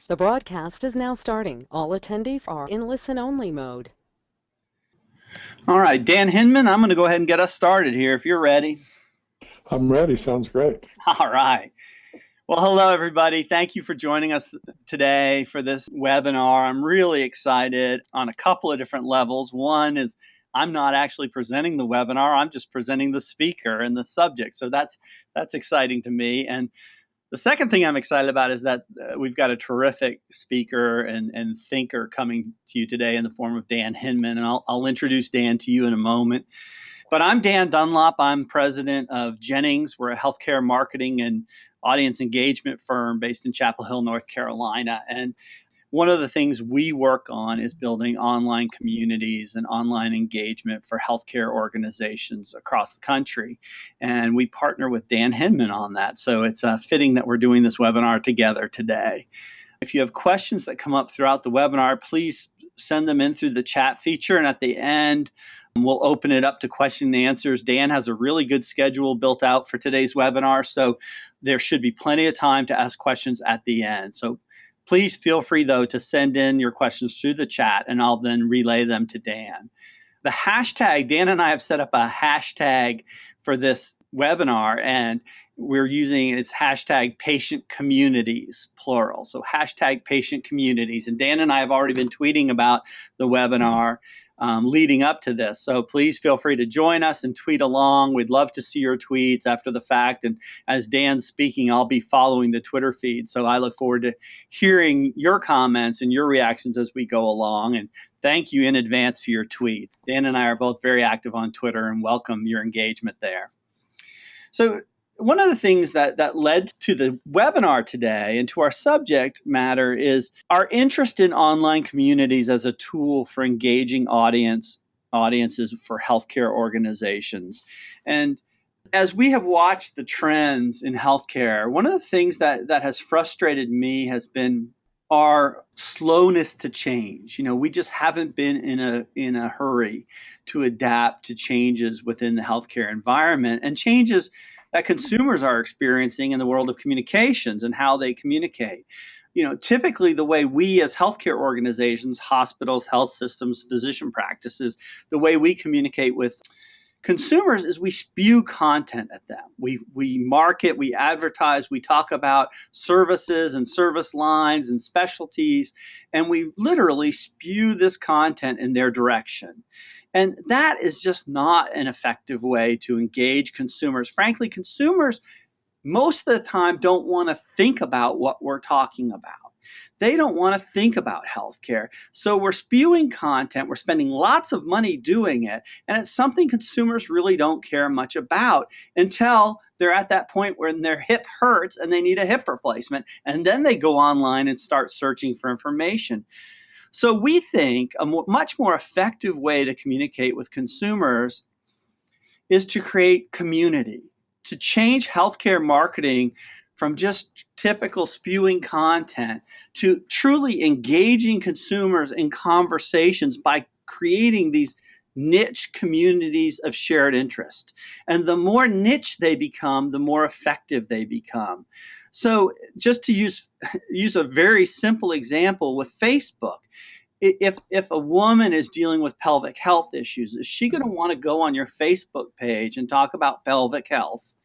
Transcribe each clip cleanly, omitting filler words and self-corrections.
The broadcast is now starting. All attendees are in listen-only mode. All right, Dan Hinmon, I'm going to go ahead and get us started here if you're ready. I'm ready. Sounds great. All right. Well, hello, everybody. Thank you for joining us today for this webinar. I'm really excited on a couple of different levels. One is I'm not actually presenting the webinar. I'm just presenting the speaker and the subject. So that's exciting to me. And the second thing I'm excited about is that we've got a terrific speaker and thinker coming to you today in the form of Dan Hinmon. And I'll introduce Dan to you in a moment. But I'm Dan Dunlop. I'm president of Jennings. We're a healthcare marketing and audience engagement firm based in Chapel Hill, North Carolina. And one of the things we work on is building online communities and online engagement for healthcare organizations across the country. And we partner with Dan Hinmon on that. So it's fitting that we're doing this webinar together today. If you have questions that come up throughout the webinar, please send them in through the chat feature. And at the end, we'll open it up to question and answers. Dan has a really good schedule built out for today's webinar, so there should be plenty of time to ask questions at the end. So please feel free, though, to send in your questions through the chat, and I'll then relay them to Dan. The hashtag, Dan and I have set up a hashtag for this webinar, and we're using it's hashtag patient communities, plural. So hashtag patient communities. And Dan and I have already been tweeting about the webinar leading up to this. So please feel free to join us and tweet along. We'd love to see your tweets after the fact. And as Dan's speaking, I'll be following the Twitter feed. So I look forward to hearing your comments and your reactions as we go along. And thank you in advance for your tweets. Dan and I are both very active on Twitter and welcome your engagement there. So one of the things that led to the webinar today and to our subject matter is our interest in online communities as a tool for engaging audiences for healthcare organizations. And as we have watched the trends in healthcare, one of the things that has frustrated me has been our slowness to change. We just haven't been in a hurry to adapt to changes within the healthcare environment and changes that consumers are experiencing in the world of communications and how they communicate. Typically the way we as healthcare organizations, hospitals, health systems, physician practices, the way we communicate with consumers is we spew content at them. We market, we advertise, we talk about services and service lines and specialties, and we literally spew this content in their direction. And that is just not an effective way to engage consumers. Frankly, consumers most of the time don't want to think about what we're talking about. They don't want to think about healthcare. So we're spewing content, we're spending lots of money doing it, and it's something consumers really don't care much about until they're at that point where their hip hurts and they need a hip replacement, and then they go online and start searching for information. So we think a much more effective way to communicate with consumers is to create community, to change healthcare marketing from just typical spewing content to truly engaging consumers in conversations by creating these niche communities of shared interest. And the more niche they become, the more effective they become. So just to use a very simple example with Facebook, if a woman is dealing with pelvic health issues, is she going to want to go on your Facebook page and talk about pelvic health?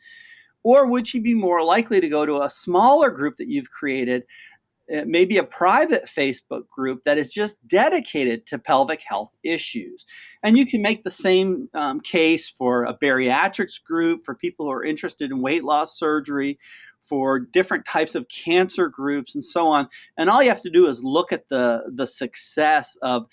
Or would she be more likely to go to a smaller group that you've created, maybe a private Facebook group that is just dedicated to pelvic health issues? And you can make the same case for a bariatrics group, for people who are interested in weight loss surgery, for different types of cancer groups and so on. And all you have to do is look at the success of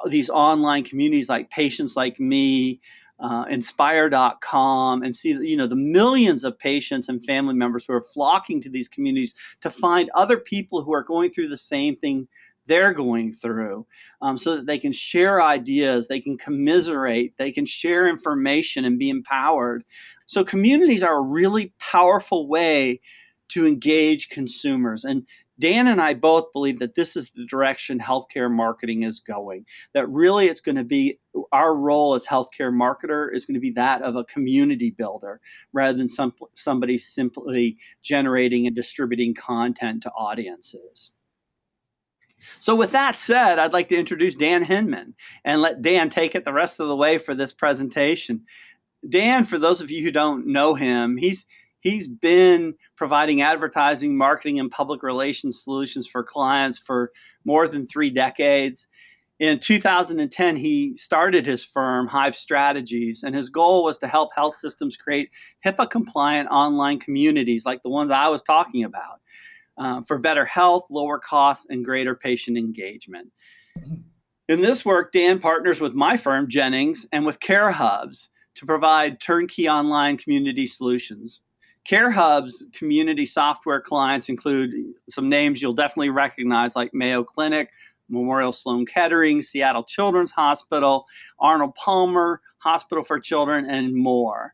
these online communities like Patients Like Me, Inspire.com, and see the millions of patients and family members who are flocking to these communities to find other people who are going through the same thing they're going through, so that they can share ideas, they can commiserate, they can share information and be empowered. So communities are a really powerful way to engage consumers. And Dan and I both believe that this is the direction healthcare marketing is going, that really it's going to be our role as healthcare marketer is going to be that of a community builder rather than somebody simply generating and distributing content to audiences. So with that said, I'd like to introduce Dan Hinmon and let Dan take it the rest of the way for this presentation. Dan, for those of you who don't know him, he's been providing advertising, marketing, and public relations solutions for clients for more than 3 decades. In 2010, he started his firm, Hive Strategies, and his goal was to help health systems create HIPAA-compliant online communities like the ones I was talking about for better health, lower costs, and greater patient engagement. In this work, Dan partners with my firm, Jennings, and with Care Hubs to provide turnkey online community solutions. Care Hub's community software clients include some names you'll definitely recognize, like Mayo Clinic, Memorial Sloan Kettering, Seattle Children's Hospital, Arnold Palmer Hospital for Children, and more.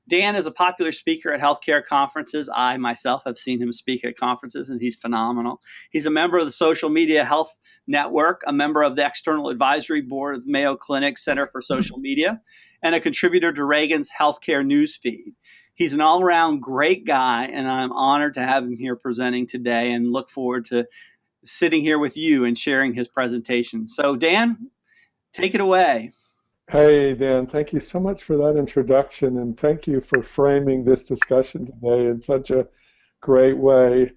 Dan is a popular speaker at healthcare conferences. I myself have seen him speak at conferences, and he's phenomenal. He's a member of the Social Media Health Network, a member of the External Advisory Board of Mayo Clinic Center for Social Media, and a contributor to Reagan's Healthcare Newsfeed. He's an all-around great guy, and I'm honored to have him here presenting today and look forward to sitting here with you and sharing his presentation. So, Dan, take it away. Hey, Dan, thank you so much for that introduction, and thank you for framing this discussion today in such a great way.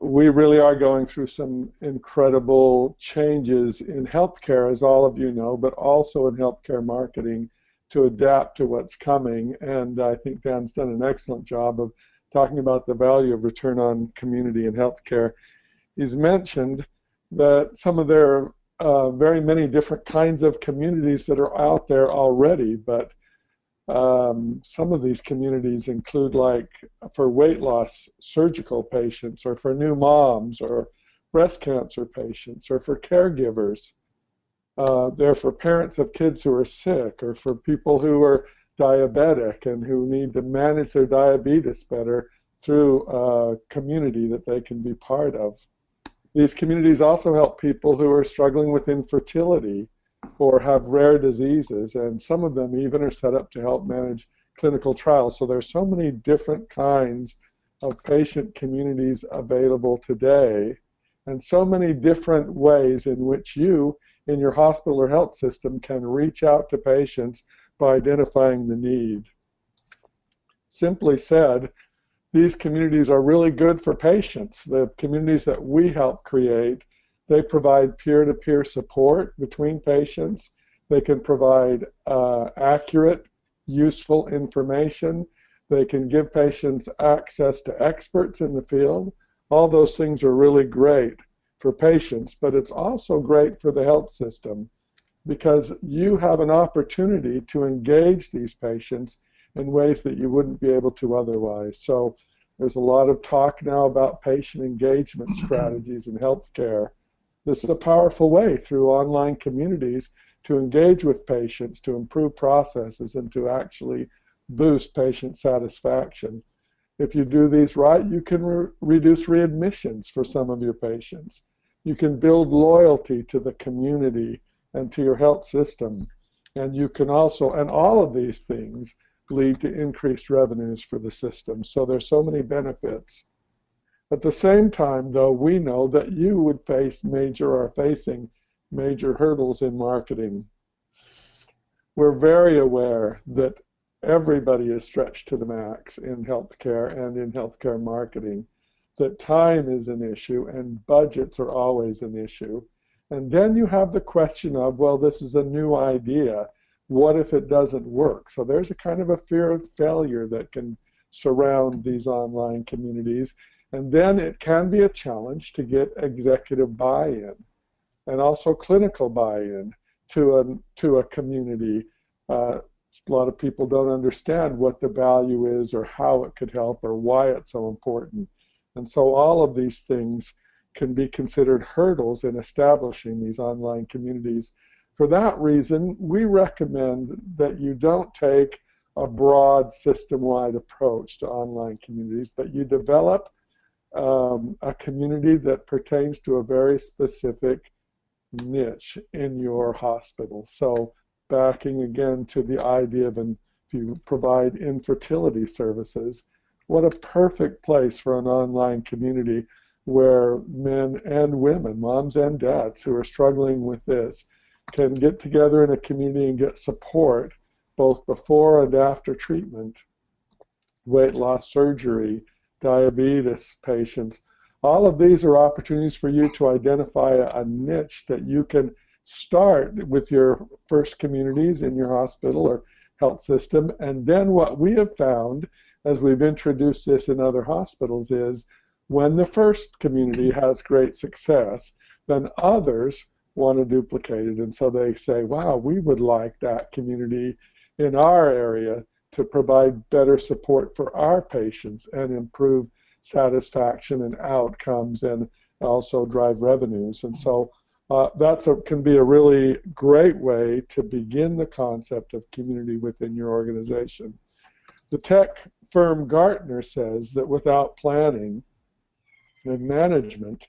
We really are going through some incredible changes in healthcare, as all of you know, but also in healthcare marketing to adapt to what's coming. And I think Dan's done an excellent job of talking about the value of return on community in healthcare. He's mentioned that some of their very many different kinds of communities that are out there already, but some of these communities include, like, for weight loss surgical patients, or for new moms, or breast cancer patients, or for caregivers. They're for parents of kids who are sick, or for people who are diabetic and who need to manage their diabetes better through a community that they can be part of. These communities also help people who are struggling with infertility or have rare diseases, and some of them even are set up to help manage clinical trials. So there's so many different kinds of patient communities available today, and so many different ways in which you, in your hospital or health system, can reach out to patients by identifying the need. Simply said, these communities are really good for patients. The communities that we help create, they provide peer-to-peer support between patients. They can provide accurate, useful information. They can give patients access to experts in the field. All those things are really great for patients, but it's also great for the health system because you have an opportunity to engage these patients in ways that you wouldn't be able to otherwise. So there's a lot of talk now about patient engagement strategies in healthcare. This is a powerful way through online communities to engage with patients, to improve processes, and to actually boost patient satisfaction. If you do these right, you can reduce readmissions for some of your patients. You can build loyalty to the community and to your health system. And you can also, and all of these things lead to increased revenues for the system. So there's so many benefits. At the same time, though, we know that you would are facing major hurdles in marketing. We're very aware that everybody is stretched to the max in healthcare and in healthcare marketing, that time is an issue and budgets are always an issue. And then you have the question of, well, this is a new idea. What if it doesn't work? So there's a kind of a fear of failure that can surround these online communities. And then it can be a challenge to get executive buy-in and also clinical buy-in to a community. A lot of people don't understand what the value is or how it could help or why it's so important. And so all of these things can be considered hurdles in establishing these online communities. For that reason, we recommend that you don't take a broad system-wide approach to online communities, but you develop a community that pertains to a very specific niche in your hospital. So backing again to the idea of, if you provide infertility services, what a perfect place for an online community where men and women, moms and dads who are struggling with this, can get together in a community and get support both before and after treatment, weight loss surgery, diabetes patients. All of these are opportunities for you to identify a niche that you can start with your first communities in your hospital or health system. And then what we have found as we've introduced this in other hospitals is when the first community has great success, then others want to duplicate it. And so they say, wow, we would like that community in our area to provide better support for our patients and improve satisfaction and outcomes and also drive revenues. And so can be a really great way to begin the concept of community within your organization. The tech firm Gartner says that without planning and management,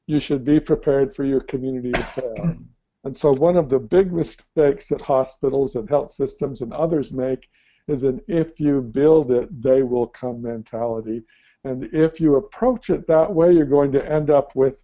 you should be prepared for your community to fail. And so one of the big mistakes that hospitals and health systems and others make is an if you build it, they will come mentality. And if you approach it that way, you're going to end up with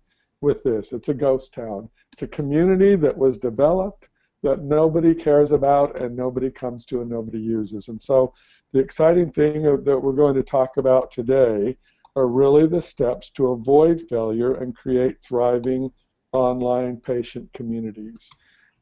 this. It's a ghost town. It's a community that was developed that nobody cares about and nobody comes to and nobody uses. And so the exciting thing that we're going to talk about today are really the steps to avoid failure and create thriving online patient communities.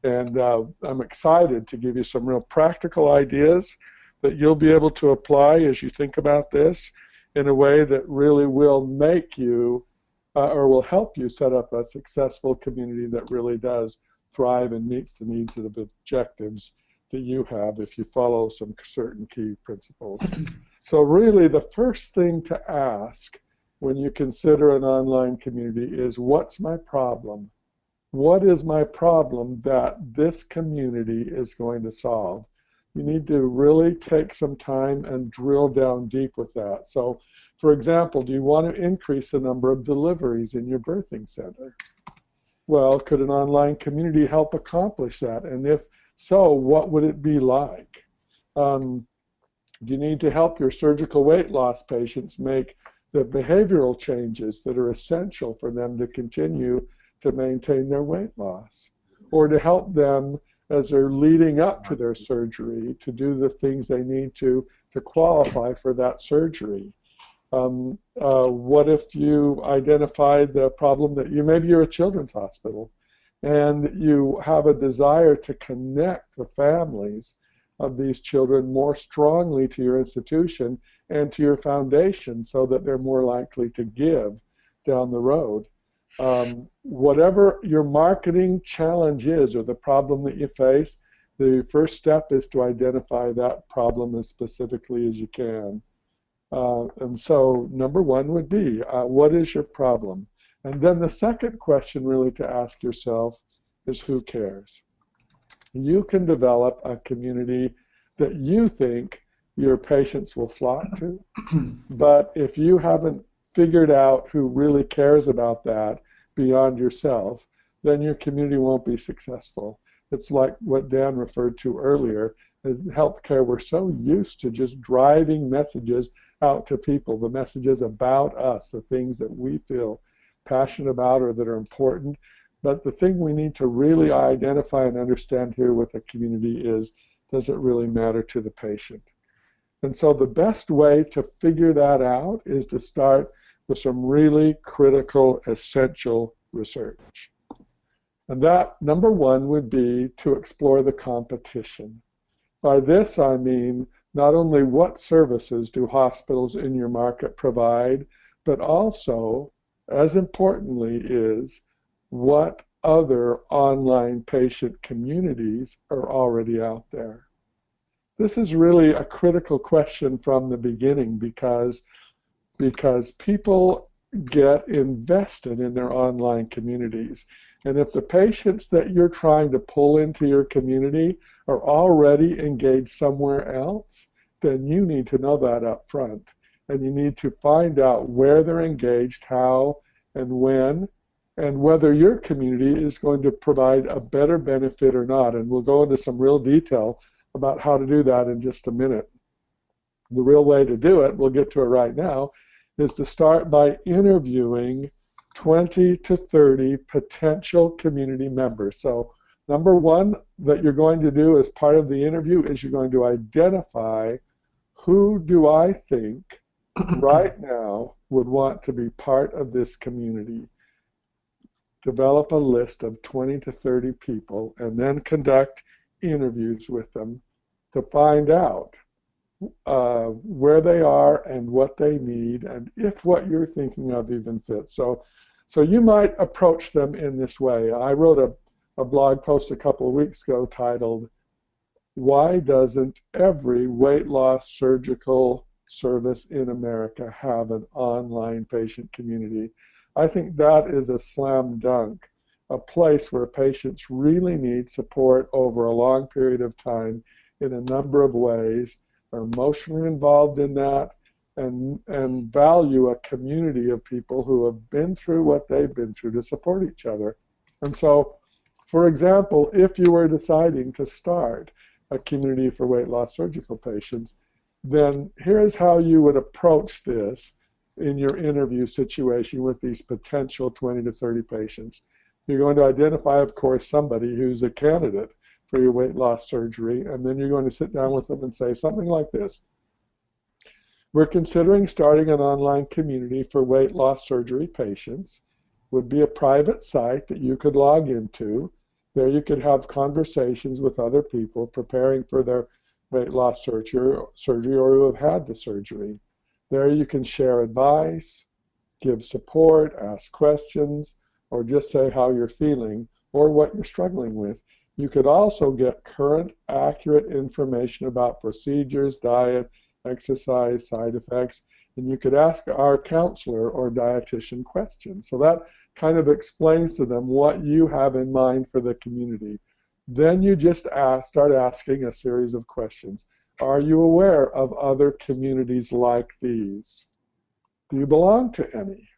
And I'm excited to give you some real practical ideas that you'll be able to apply as you think about this in a way that really will make you or will help you set up a successful community that really does thrive and meets the needs of the objectives that you have if you follow some certain key principles. So really the first thing to ask when you consider an online community is, what's my problem? What is my problem that this community is going to solve? You need to really take some time and drill down deep with that. So, for example, do you want to increase the number of deliveries in your birthing center? Well, could an online community help accomplish that? And if so, what would it be like? Do you need to help your surgical weight loss patients make the behavioral changes that are essential for them to continue to maintain their weight loss? Or to help them as they're leading up to their surgery to do the things they need to qualify for that surgery? What if you identified the problem that maybe you're a children's hospital and you have a desire to connect the families of these children more strongly to your institution and to your foundation so that they're more likely to give down the road. Whatever your marketing challenge is or the problem that you face, the first step is to identify that problem as specifically as you can. And so number one would be, what is your problem? And then the second question really to ask yourself is, who cares? You can develop a community that you think your patients will flock to, but if you haven't figured out who really cares about that beyond yourself, then your community won't be successful. It's like what Dan referred to earlier. As healthcare, we're so used to just driving messages out to people, the messages about us, the things that we feel passionate about or that are important. But the thing we need to really identify and understand here with a community is, does it really matter to the patient? And so the best way to figure that out is to start with some really critical, essential research. And that, number one, would be to explore the competition. By this, I mean not only what services do hospitals in your market provide, but also, as importantly, is what other online patient communities are already out there. This is really a critical question from the beginning because people get invested in their online communities. And if the patients that you're trying to pull into your community are already engaged somewhere else, then you need to know that up front. And you need to find out where they're engaged, how and when, and whether your community is going to provide a better benefit or not. And we'll go into some real detail about how to do that in just a minute. The real way to do it, we'll get to it right now, is to start by interviewing 20 to 30 potential community members. So number one that you're going to do as part of the interview is you're going to identify who do I think right now would want to be part of this community. Develop a list of 20 to 30 people and then conduct interviews with them to find out where they are and what they need and if what you're thinking of even fits. So you might approach them in this way. I wrote a blog post a couple of weeks ago titled, "Why Doesn't Every Weight Loss Surgical Service in America Have an Online Patient Community?" I think that is a slam dunk, a place where patients really need support over a long period of time in a number of ways, are emotionally involved in that, and value a community of people who have been through what they've been through to support each other. And so, for example, if you were deciding to start a community for weight loss surgical patients, then here's how you would approach this in your interview situation with these potential 20 to 30 patients. You're going to identify, of course, somebody who's a candidate for your weight loss surgery, and then you're going to sit down with them and say something like this: "We're considering starting an online community for weight loss surgery patients. Would be a private site that you could log into. There you could have conversations with other people preparing for their weight loss surgery or who have had the surgery. There you can share advice, give support, ask questions, or just say how you're feeling or what you're struggling with. You could also get current, accurate information about procedures, diet, exercise, side effects, and you could ask our counselor or dietitian questions." So that kind of explains to them what you have in mind for the community. Then you just start asking a series of questions. Are you aware of other communities like these? Do you belong to any?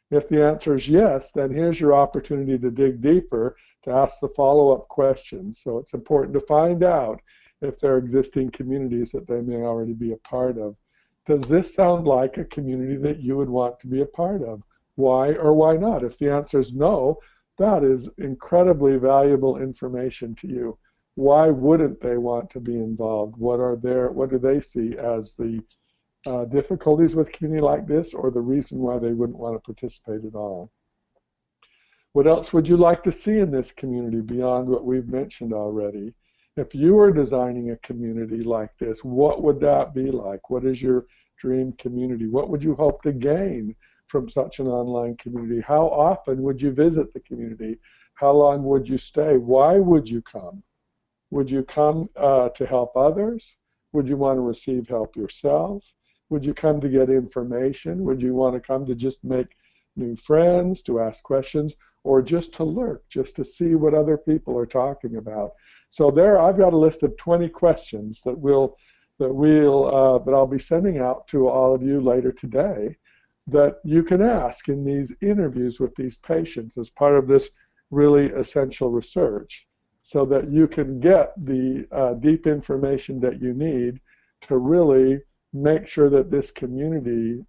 If the answer is yes, then here's your opportunity to dig deeper, to ask the follow-up questions. So it's important to find out if there are existing communities that they may already be a part of. Does this sound like a community that you would want to be a part of? Why or why not? If the answer is no, that is incredibly valuable information to you. Why wouldn't they want to be involved? What do they see as the difficulties with a community like this, or the reason why they wouldn't want to participate at all? What else would you like to see in this community beyond what we've mentioned already? If you were designing a community like this, what would that be like? What is your dream community? What would you hope to gain from such an online community? How often would you visit the community? How long would you stay? Why would you come? Would you come to help others? Would you want to receive help yourself? Would you come to get information? Would you want to come to just make new friends, to ask questions, or just to lurk, just to see what other people are talking about? So there, I've got a list of 20 questions that I'll be sending out to all of you later today that you can ask in these interviews with these patients as part of this really essential research, so that you can get the deep information that you need to really make sure that this community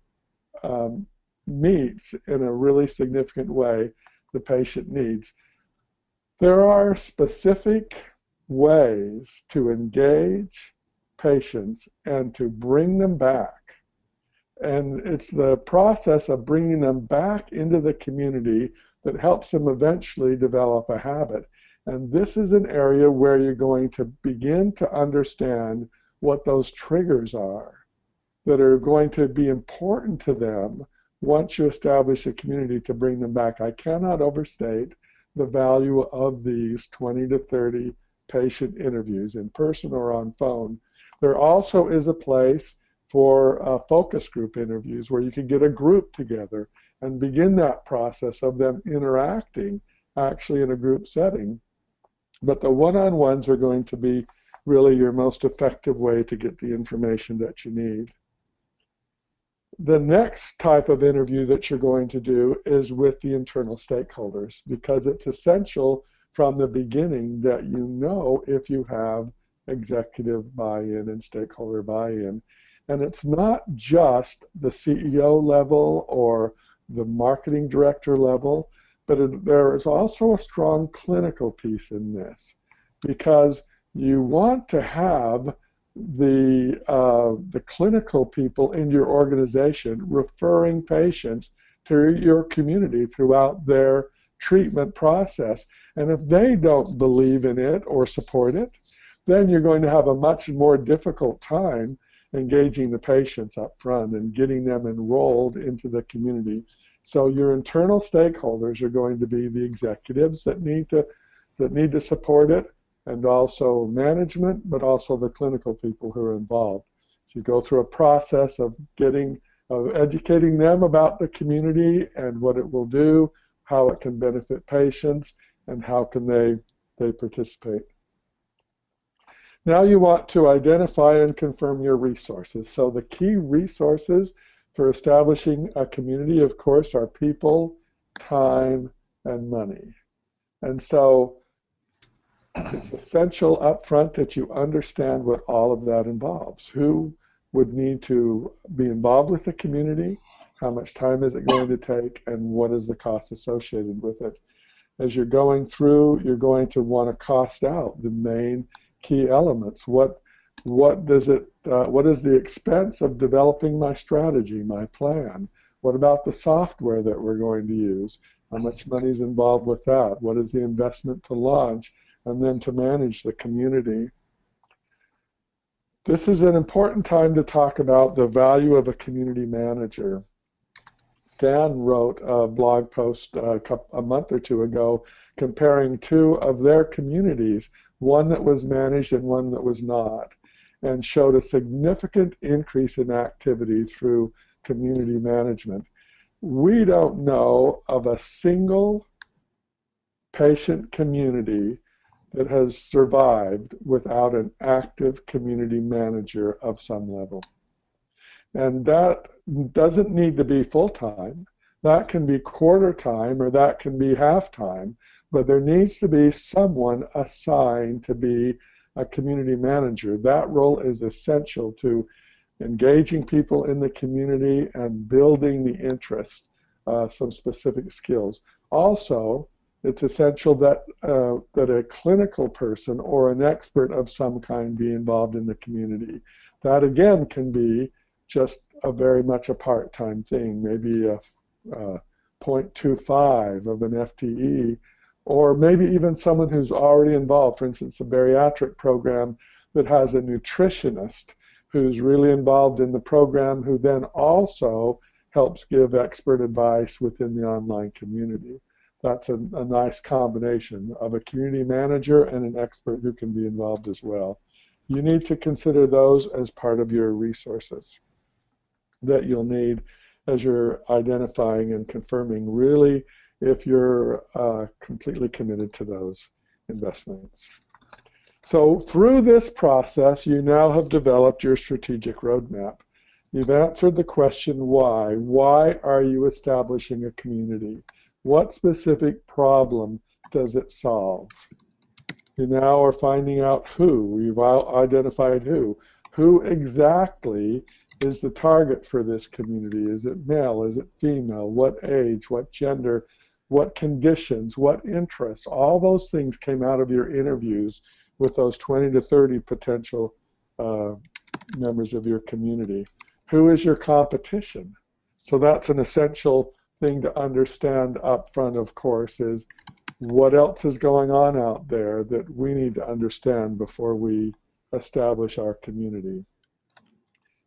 meets in a really significant way the patient needs. There are specific ways to engage patients and to bring them back. And it's the process of bringing them back into the community that helps them eventually develop a habit. And this is an area where you're going to begin to understand what those triggers are that are going to be important to them once you establish a community to bring them back. I cannot overstate the value of these 20 to 30 patient interviews, in person or on phone. There also is a place for focus group interviews where you can get a group together and begin that process of them interacting actually in a group setting. But the one-on-ones are going to be really your most effective way to get the information that you need. The next type of interview that you're going to do is with the internal stakeholders, because it's essential from the beginning that you know if you have executive buy-in and stakeholder buy-in. And it's not just the CEO level or the marketing director level, but there is also a strong clinical piece in this, because you want to have the clinical people in your organization referring patients to your community throughout their treatment process. And if they don't believe in it or support it, then you're going to have a much more difficult time engaging the patients up front and getting them enrolled into the community. So your internal stakeholders are going to be the executives that need to support it, and also management, but also the clinical people who are involved. So you go through a process of educating them about the community and what it will do, how it can benefit patients, and how can they participate. Now you want to identify and confirm your resources. So the key resources for establishing a community, of course, are people, time, and money. And so it's essential up front that you understand what all of that involves. Who would need to be involved with the community? How much time is it going to take? And what is the cost associated with it? As you're going through, you're going to want to cost out the main key elements. What is the expense of developing my strategy, my plan? What about the software that we're going to use? How much money is involved with that? What is the investment to launch and then to manage the community? This is an important time to talk about the value of a community manager. Dan wrote a blog post a month or two ago comparing two of their communities, one that was managed and one that was not, and showed a significant increase in activity through community management. We don't know of a single patient community that has survived without an active community manager of some level. And that doesn't need to be full-time. That can be quarter-time or that can be half-time, but there needs to be someone assigned to be a community manager. That role is essential to engaging people in the community and building the interest, some specific skills. Also, it's essential that a clinical person or an expert of some kind be involved in the community. That again can be just very much a part-time thing, maybe a 0.25 of an FTE, or maybe even someone who's already involved. For instance, a bariatric program that has a nutritionist who's really involved in the program, who then also helps give expert advice within the online community. That's a nice combination of a community manager and an expert who can be involved as well. You need to consider those as part of your resources that you'll need as you're identifying and confirming really if you're completely committed to those investments. So through this process, you now have developed your strategic roadmap. You've answered the question why. Why are you establishing a community? What specific problem does it solve? You now are finding out who. You've identified who. Who exactly is the target for this community? Is it male? Is it female? What age? What gender? What conditions? What interests? All those things came out of your interviews with those 20 to 30 potential members of your community. Who is your competition? So that's an essential thing to understand up front, of course, is what else is going on out there that we need to understand before we establish our community.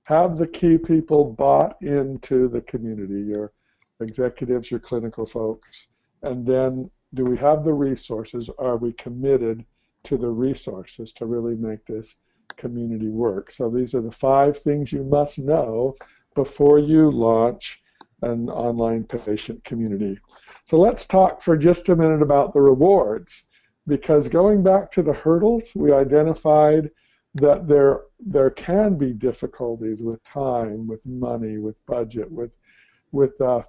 Have the key people bought into the community, your executives, your clinical folks, and then do we have the resources? Are we committed to the resources to really make this community work? So these are the 5 things you must know before you launch an online patient community. So let's talk for just a minute about the rewards, because going back to the hurdles, we identified that there can be difficulties with time, with money, with budget, with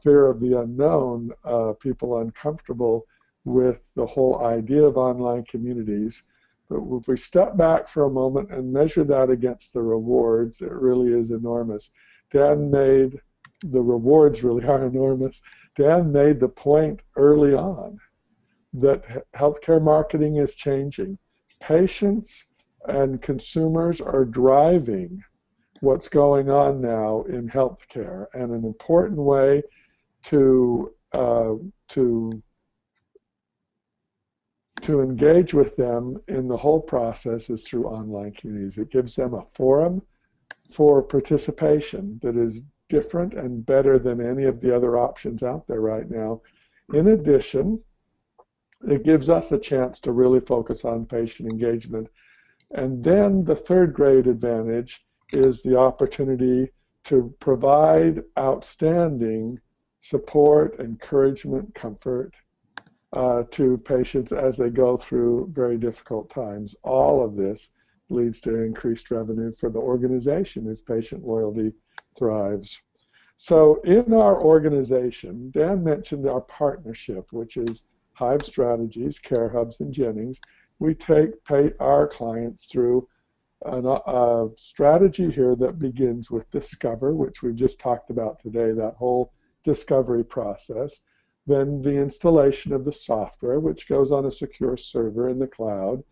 fear of the unknown, people uncomfortable with the whole idea of online communities. But if we step back for a moment and measure that against the rewards, it really is enormous. Dan made the rewards really are enormous. Dan made the point early on that healthcare marketing is changing. Patients and consumers are driving what's going on now in healthcare, and an important way to engage with them in the whole process is through online communities. It gives them a forum for participation that is different and better than any of the other options out there right now. In addition, it gives us a chance to really focus on patient engagement. And then the third great advantage is the opportunity to provide outstanding support, encouragement, comfort to patients as they go through very difficult times. All of this leads to increased revenue for the organization as patient loyalty thrives. So in our organization, Dan mentioned our partnership, which is Hive Strategies, Care Hubs, and Jennings. We pay our clients through a strategy here that begins with Discover, which we've just talked about today, that whole discovery process. Then the installation of the software, which goes on a secure server in the cloud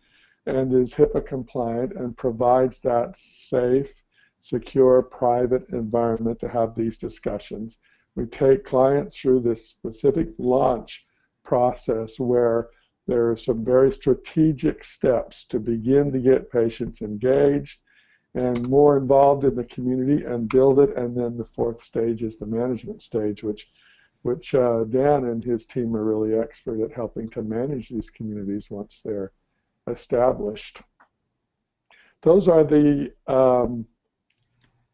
and is HIPAA compliant and provides that safe, secure, private environment to have these discussions. We take clients through this specific launch process where there are some very strategic steps to begin to get patients engaged and more involved in the community and build it. And then the fourth stage is the management stage, which Dan and his team are really expert at helping to manage these communities once they're established. Those are the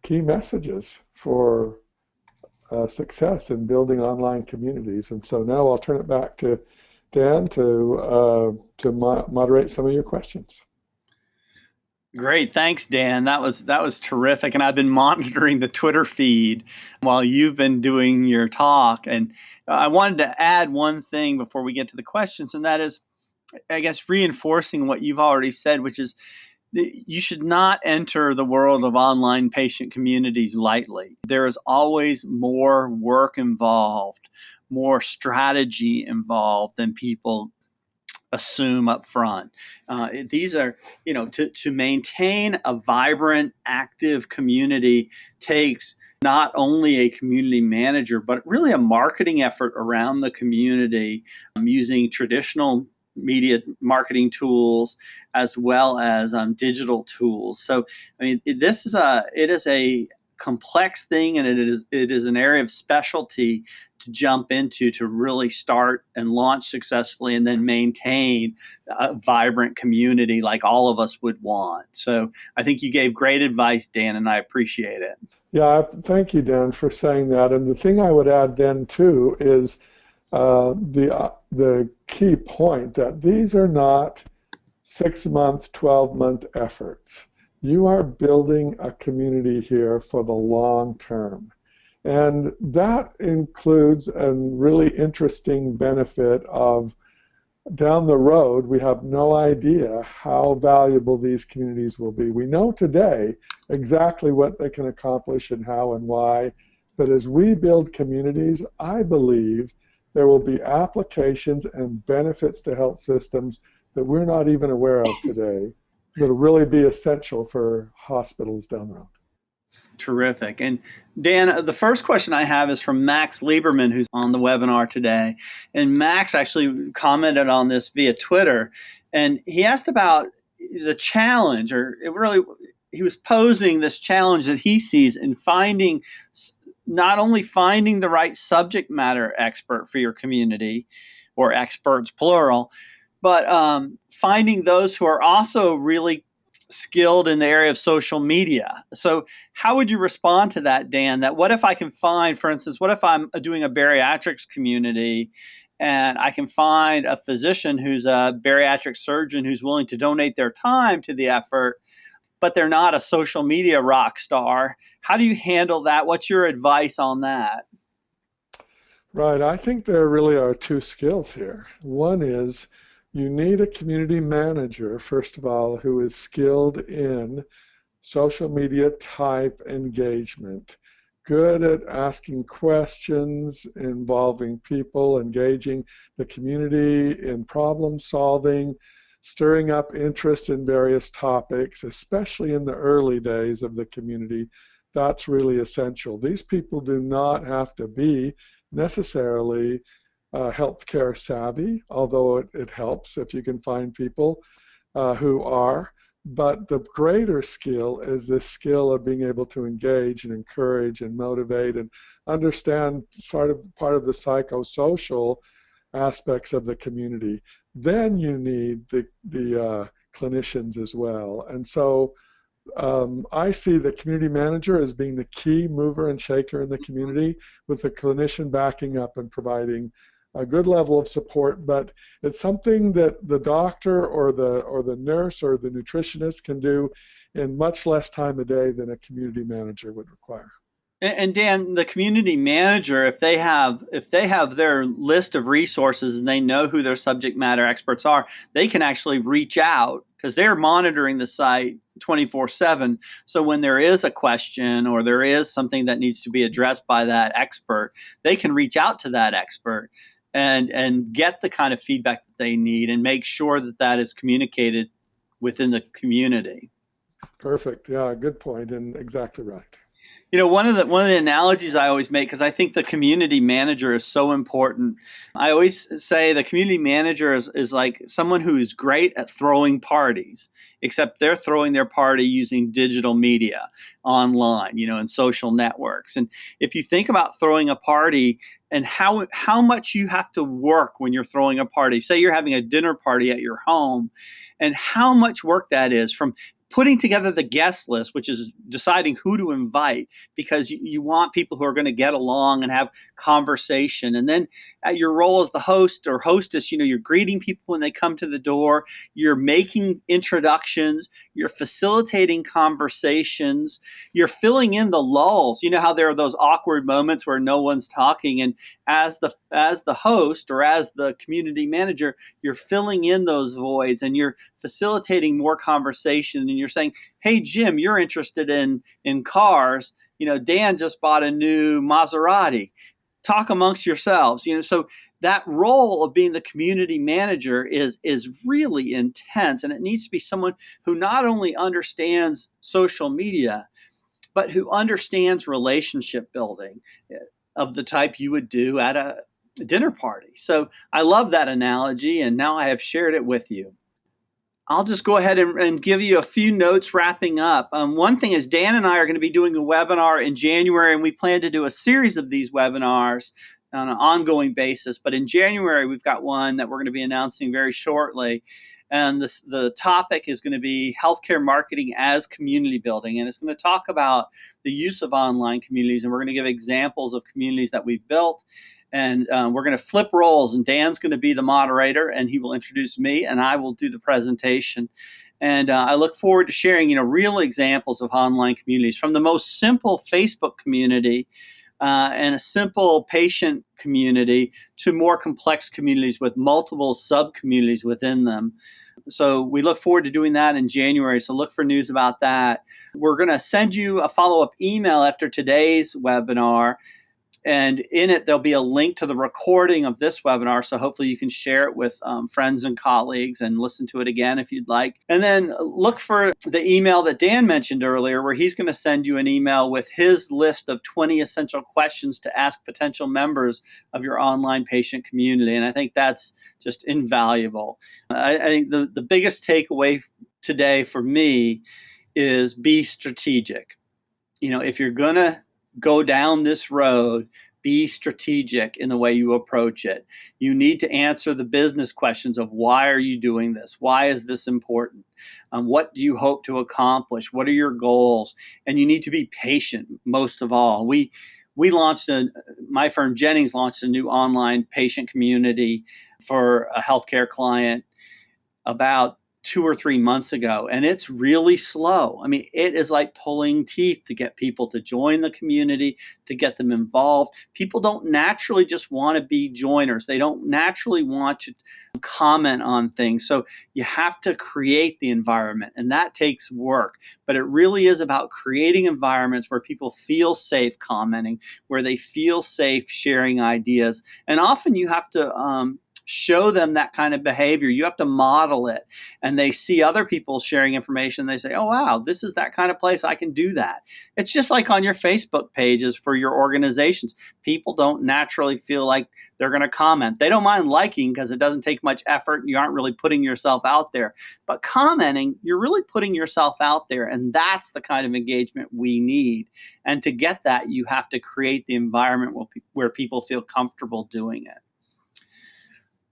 key messages for success in building online communities. And so now I'll turn it back to Dan to moderate some of your questions. Great, thanks, Dan. That was terrific, and I've been monitoring the Twitter feed while you've been doing your talk. And I wanted to add one thing before we get to the questions, and that is, I guess, reinforcing what you've already said, which is you should not enter the world of online patient communities lightly. There is always more work involved, more strategy involved than people assume up front. These are, to maintain a vibrant, active community takes not only a community manager, but really a marketing effort around the community using traditional media marketing tools as well as digital tools. So, I mean, it is a complex thing, and it is an area of specialty to jump into to really start and launch successfully and then maintain a vibrant community like all of us would want. So I think you gave great advice, Dan, and I appreciate it. Yeah, thank you, Dan, for saying that. And the thing I would add then too is the key point that these are not 6-month, 12-month efforts. You are building a community here for the long term. And that includes a really interesting benefit of down the road, we have no idea how valuable these communities will be. We know today exactly what they can accomplish and how and why. But as we build communities, I believe there will be applications and benefits to health systems that we're not even aware of today that will really be essential for hospitals down the road. Terrific. And Dan, the first question I have is from Max Lieberman, who's on the webinar today. And Max actually commented on this via Twitter. And he asked about the challenge, he was posing this challenge that he sees in not only finding the right subject matter expert for your community, or experts plural, but finding those who are also really skilled in the area of social media. So how would you respond to that, Dan? That what if I can find, for instance, what if I'm doing a bariatrics community and I can find a physician who's a bariatric surgeon who's willing to donate their time to the effort, but they're not a social media rock star? How do you handle that? What's your advice on that? Right. I think there really are two skills here. One is you need a community manager, first of all, who is skilled in social media type engagement, good at asking questions, involving people, engaging the community in problem solving, stirring up interest in various topics, especially in the early days of the community. That's really essential. These people do not have to be necessarily healthcare savvy, although it helps if you can find people who are. But the greater skill is this skill of being able to engage and encourage and motivate and understand part of the psychosocial aspects of the community. Then you need the clinicians as well. And so I see the community manager as being the key mover and shaker in the community, with the clinician backing up and providing a good level of support. But it's something that the doctor or the nurse or the nutritionist can do in much less time a day than a community manager would require. And Dan, the community manager, if they have their list of resources and they know who their subject matter experts are, they can actually reach out, because they're monitoring the site 24/7. So when there is a question or there is something that needs to be addressed by that expert, they can reach out to that expert and get the kind of feedback that they need and make sure that that is communicated within the community. Perfect. Yeah, good point, and exactly right. You know, one of the analogies I always make, because I think the community manager is so important. I always say the community manager is like someone who is great at throwing parties, except they're throwing their party using digital media online, and social networks. And if you think about throwing a party and how much you have to work when you're throwing a party, say you're having a dinner party at your home, and how much work that is, from putting together the guest list, which is deciding who to invite, because you want people who are going to get along and have conversation. And then at your role as the host or hostess, you're greeting people when they come to the door, you're making introductions, you're facilitating conversations, you're filling in the lulls. You know how there are those awkward moments where no one's talking, and as the host or as the community manager, you're filling in those voids and you're facilitating more conversation, and you're saying, hey, Jim, you're interested in cars. Dan just bought a new Maserati. Talk amongst yourselves. So that role of being the community manager is really intense, and it needs to be someone who not only understands social media, but who understands relationship building of the type you would do at a dinner party. So I love that analogy, and now I have shared it with you. I'll just go ahead and give you a few notes wrapping up. One thing is, Dan and I are going to be doing a webinar in January, and we plan to do a series of these webinars on an ongoing basis. But in January, we've got one that we're going to be announcing very shortly. And the topic is going to be healthcare marketing as community building. And it's going to talk about the use of online communities. And we're going to give examples of communities that we've built. And we're going to flip roles, and Dan's going to be the moderator, and he will introduce me, and I will do the presentation. And I look forward to sharing, real examples of online communities, from the most simple Facebook community and a simple patient community to more complex communities with multiple sub-communities within them. So we look forward to doing that in January. So look for news about that. We're going to send you a follow-up email after today's webinar. And in it, there'll be a link to the recording of this webinar. So hopefully you can share it with friends and colleagues and listen to it again if you'd like. And then look for the email that Dan mentioned earlier, where he's going to send you an email with his list of 20 essential questions to ask potential members of your online patient community. And I think that's just invaluable. I think the biggest takeaway today for me is be strategic. If you're going to go down this road, be strategic in the way you approach it. You need to answer the business questions of, why are you doing this? Why is this important? What do you hope to accomplish? What are your goals? And you need to be patient, most of all. We launched my firm Jennings launched a new online patient community for a healthcare client about 2 or 3 months ago, and it's really slow. I mean, it is like pulling teeth to get people to join the community, to get them involved. People don't naturally just want to be joiners. They don't naturally want to comment on things. So you have to create the environment, and that takes work. But it really is about creating environments where people feel safe commenting, where they feel safe sharing ideas. And often you have to show them that kind of behavior. You have to model it, and they see other people sharing information. They say, oh, wow, this is that kind of place. I can do that. It's just like on your Facebook pages for your organizations. People don't naturally feel like they're going to comment. They don't mind liking because it doesn't take much effort. You aren't really putting yourself out there. But commenting, you're really putting yourself out there, and that's the kind of engagement we need. And to get that, you have to create the environment where people feel comfortable doing it.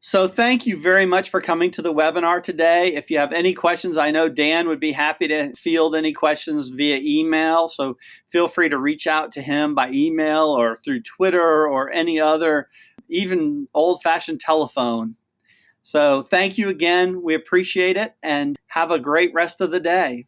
So thank you very much for coming to the webinar today. If you have any questions, I know Dan would be happy to field any questions via email. So feel free to reach out to him by email or through Twitter or any other, even old-fashioned telephone. So thank you again. We appreciate it, and have a great rest of the day.